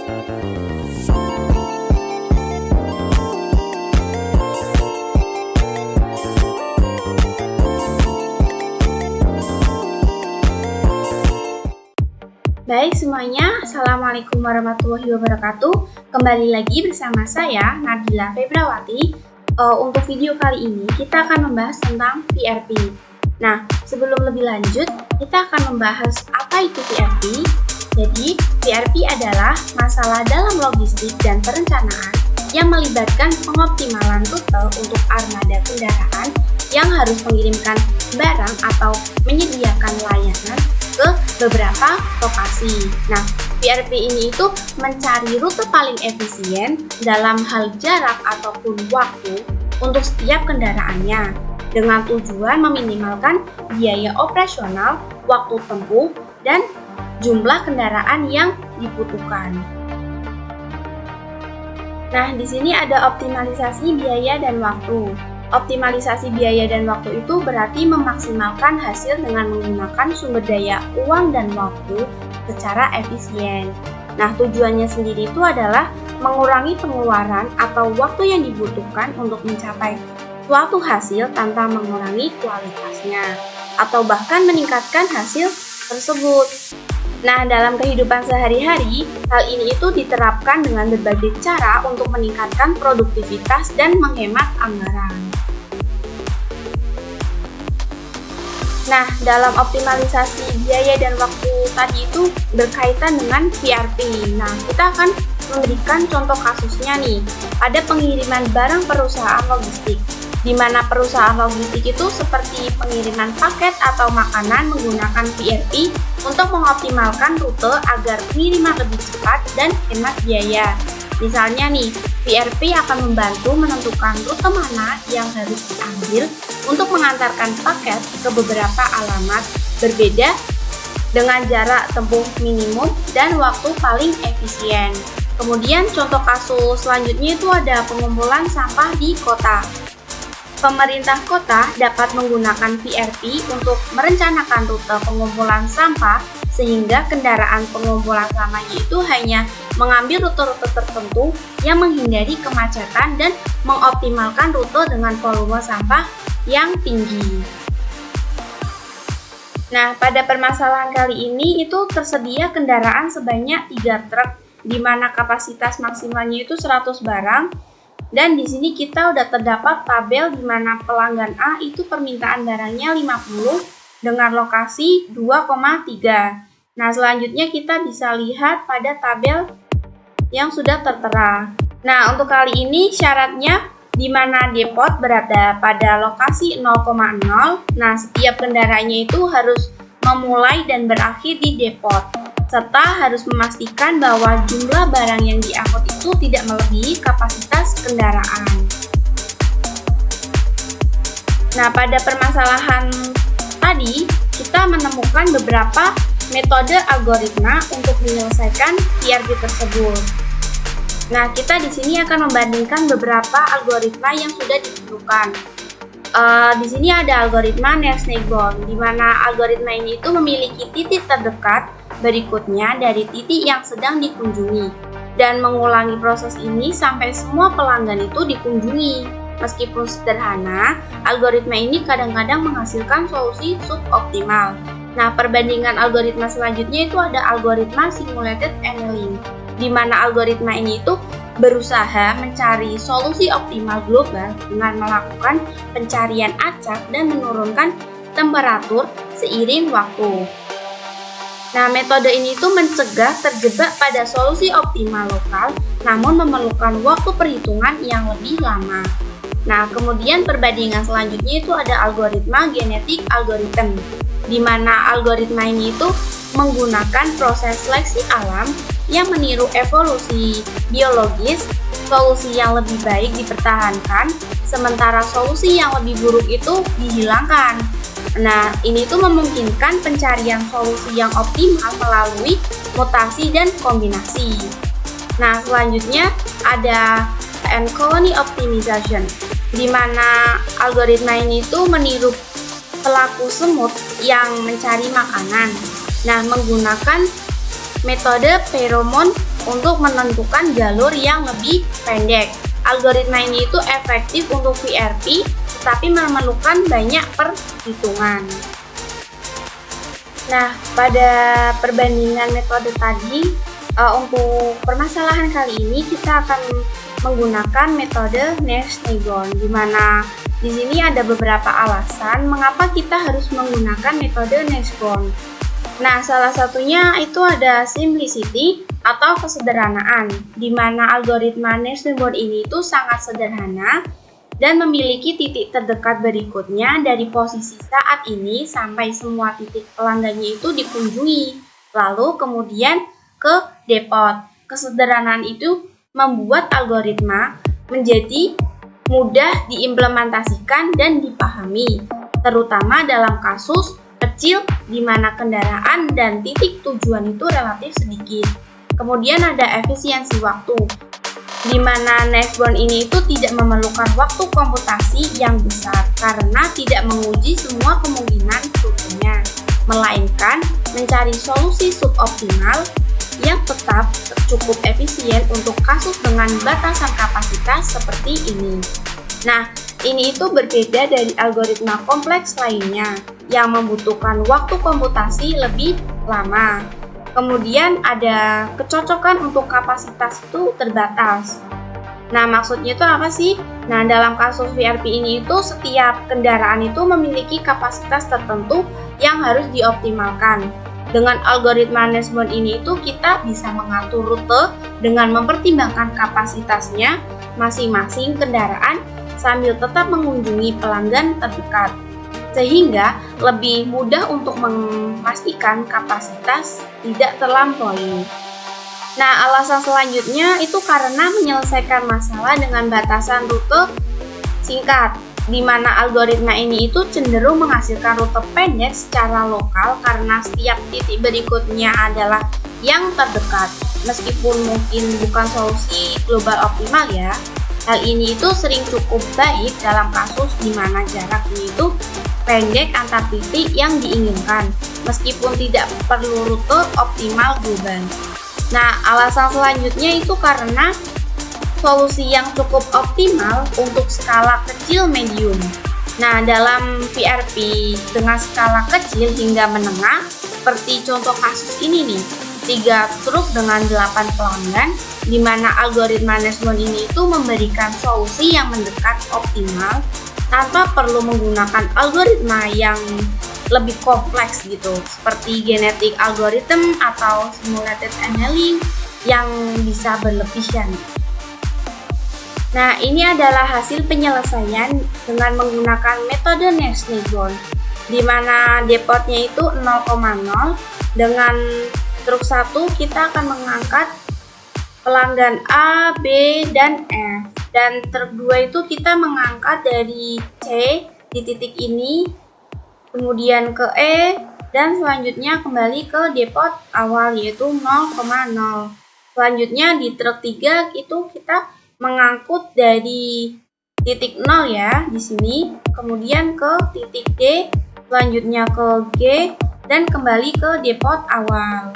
Baik semuanya, Assalamualaikum warahmatullahi wabarakatuh. Kembali lagi bersama saya, Nabila Febrawati. Untuk video kali ini, kita akan membahas tentang PRP. Nah, sebelum lebih lanjut, kita akan membahas apa itu PRP. Jadi, PRP adalah masalah dalam logistik dan perencanaan yang melibatkan pengoptimalan rute untuk armada kendaraan yang harus mengirimkan barang atau menyediakan layanan ke beberapa lokasi. Nah, PRP ini itu mencari rute paling efisien dalam hal jarak ataupun waktu untuk setiap kendaraannya dengan tujuan meminimalkan biaya operasional, waktu tempuh, dan jumlah kendaraan yang dibutuhkan. Nah, di sini ada optimalisasi biaya dan waktu. Optimalisasi biaya dan waktu itu berarti memaksimalkan hasil dengan menggunakan sumber daya uang dan waktu secara efisien. Nah, tujuannya sendiri itu adalah mengurangi pengeluaran atau waktu yang dibutuhkan untuk mencapai suatu hasil tanpa mengurangi kualitasnya atau bahkan meningkatkan hasil tersebut. Nah, dalam kehidupan sehari-hari, hal ini itu diterapkan dengan berbagai cara untuk meningkatkan produktivitas dan menghemat anggaran. Nah, dalam optimalisasi biaya dan waktu tadi itu berkaitan dengan PRP. Nah, kita akan memberikan contoh kasusnya nih, ada pengiriman barang perusahaan logistik, di mana perusahaan logistik itu seperti pengiriman paket atau makanan menggunakan PRP untuk mengoptimalkan rute agar pengiriman lebih cepat dan hemat biaya. Misalnya nih, PRP akan membantu menentukan rute mana yang harus diambil untuk mengantarkan paket ke beberapa alamat berbeda dengan jarak tempuh minimum dan waktu paling efisien. Kemudian contoh kasus selanjutnya itu ada pengumpulan sampah di kota. Pemerintah kota dapat menggunakan PRP untuk merencanakan rute pengumpulan sampah sehingga kendaraan pengumpulan sampahnya itu hanya mengambil rute-rute tertentu yang menghindari kemacetan dan mengoptimalkan rute dengan volume sampah yang tinggi. Nah, pada permasalahan kali ini itu tersedia kendaraan sebanyak 3 truk di mana kapasitas maksimalnya itu 100 barang. Dan di sini kita udah terdapat tabel di mana pelanggan A itu permintaan barangnya 50 dengan lokasi 2,3. Nah, selanjutnya kita bisa lihat pada tabel yang sudah tertera. Nah, untuk kali ini syaratnya di mana depot berada pada lokasi 0,0. Nah, setiap kendaraannya itu harus memulai dan berakhir di depot, serta harus memastikan bahwa jumlah barang yang diangkut itu tidak melebihi kapasitas kendaraan. Nah, pada permasalahan tadi, kita menemukan beberapa metode algoritma untuk menyelesaikan PRP tersebut. Nah, kita di sini akan membandingkan beberapa algoritma yang sudah ditentukan. Di sini ada algoritma Nash-Bohm, di mana algoritma ini itu memiliki titik terdekat berikutnya dari titik yang sedang dikunjungi dan mengulangi proses ini sampai semua pelanggan itu dikunjungi. Meskipun sederhana, algoritma ini kadang-kadang menghasilkan solusi suboptimal. Nah, perbandingan algoritma selanjutnya itu ada algoritma simulated annealing, di mana algoritma ini itu berusaha mencari solusi optimal global dengan melakukan pencarian acak dan menurunkan temperatur seiring waktu. Nah, metode ini tuh mencegah terjebak pada solusi optimal lokal, namun memerlukan waktu perhitungan yang lebih lama. Nah, kemudian perbandingan selanjutnya itu ada algoritma genetik algorithm, di mana algoritma ini itu menggunakan proses seleksi alam yang meniru evolusi biologis. Solusi yang lebih baik dipertahankan, sementara solusi yang lebih buruk itu dihilangkan. Nah, ini tuh memungkinkan pencarian solusi yang optimal melalui mutasi dan kombinasi. Nah, selanjutnya ada ant colony optimization, di mana algoritma ini tuh meniru pelaku semut yang mencari makanan. Nah, menggunakan metode pheromone untuk menentukan jalur yang lebih pendek. Algoritma ini itu efektif untuk VRP, tetapi memerlukan banyak perhitungan. Nah, pada perbandingan metode tadi, untuk permasalahan kali ini kita akan menggunakan metode Nash-Neighbon, di mana di sini ada beberapa alasan mengapa kita harus menggunakan metode Nash-Neighbon. Nah, salah satunya itu ada simplicity atau kesederhanaan, di mana algoritma Nash-Neighbon ini itu sangat sederhana dan memiliki titik terdekat berikutnya dari posisi saat ini sampai semua titik pelanggannya itu dikunjungi, lalu kemudian ke depot. Kesederhanaan itu membuat algoritma menjadi mudah diimplementasikan dan dipahami, terutama dalam kasus kecil di mana kendaraan dan titik tujuan itu relatif sedikit. Kemudian ada efisiensi waktu, di mana Nash-Bound ini itu tidak memerlukan waktu komputasi yang besar karena tidak menguji semua kemungkinan rutenya, melainkan mencari solusi suboptimal yang tetap cukup efisien untuk kasus dengan batasan kapasitas seperti ini. Nah, ini itu berbeda dari algoritma kompleks lainnya yang membutuhkan waktu komputasi lebih lama. Kemudian ada kecocokan untuk kapasitas itu terbatas. Nah, maksudnya itu apa sih? Nah, dalam kasus VRP ini itu setiap kendaraan itu memiliki kapasitas tertentu yang harus dioptimalkan. Dengan algoritma Nash-Bound ini itu kita bisa mengatur rute dengan mempertimbangkan kapasitasnya masing-masing kendaraan sambil tetap mengunjungi pelanggan terdekat, sehingga lebih mudah untuk memastikan kapasitas tidak terlampaui. Nah, alasan selanjutnya itu karena menyelesaikan masalah dengan batasan rute singkat, di mana algoritma ini itu cenderung menghasilkan rute pendek secara lokal karena setiap titik berikutnya adalah yang terdekat. Meskipun mungkin bukan solusi global optimal ya, hal ini itu sering cukup baik dalam kasus di mana jarak ini itu pendek antar titik yang diinginkan, meskipun tidak perlu rute optimal global. Nah, alasan selanjutnya itu karena solusi yang cukup optimal untuk skala kecil medium. Nah, dalam VRP dengan skala kecil hingga menengah, seperti contoh kasus ini nih, 3 truk dengan 8 pelanggan, di mana algoritma Nash-Bound ini itu memberikan solusi yang mendekat optimal tanpa perlu menggunakan algoritma yang lebih kompleks gitu, seperti genetic algorithm atau simulated annealing yang bisa berlebihan. Nah, ini adalah hasil penyelesaian dengan menggunakan metode Nash-Neighbon, di mana depotnya itu 0,0. Dengan truk 1 kita akan mengangkat pelanggan A, B, dan F. Dan truk 2 itu kita mengangkat dari C di titik ini, kemudian ke E, dan selanjutnya kembali ke depot awal yaitu 0,0. Selanjutnya di truk 3 itu kita mengangkut dari titik 0 ya di sini, kemudian ke titik D, selanjutnya ke G, dan kembali ke depot awal.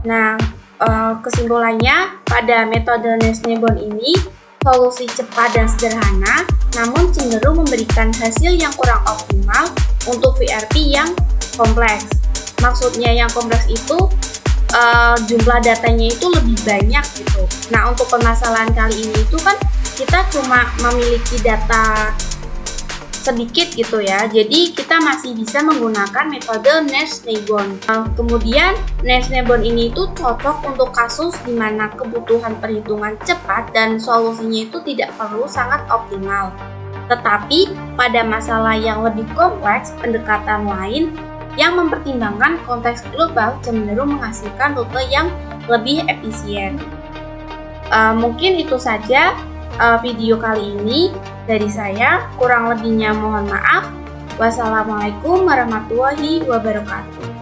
Nah, kesimpulannya pada metode Nash-Neighbon ini solusi cepat dan sederhana, namun cenderung memberikan hasil yang kurang optimal untuk VRP yang kompleks. Maksudnya yang kompleks itu jumlah datanya itu lebih banyak gitu. Nah, untuk permasalahan kali ini itu kan kita cuma memiliki data sedikit gitu ya, jadi kita masih bisa menggunakan metode Nash-Neighbon. Kemudian Nash-Neighbon ini itu cocok untuk kasus di mana kebutuhan perhitungan cepat dan solusinya itu tidak perlu sangat optimal. Tetapi pada masalah yang lebih kompleks, pendekatan lain yang mempertimbangkan konteks global cenderung menghasilkan rute yang lebih efisien. Mungkin itu saja video kali ini dari saya, kurang lebihnya mohon maaf. Wassalamualaikum warahmatullahi wabarakatuh.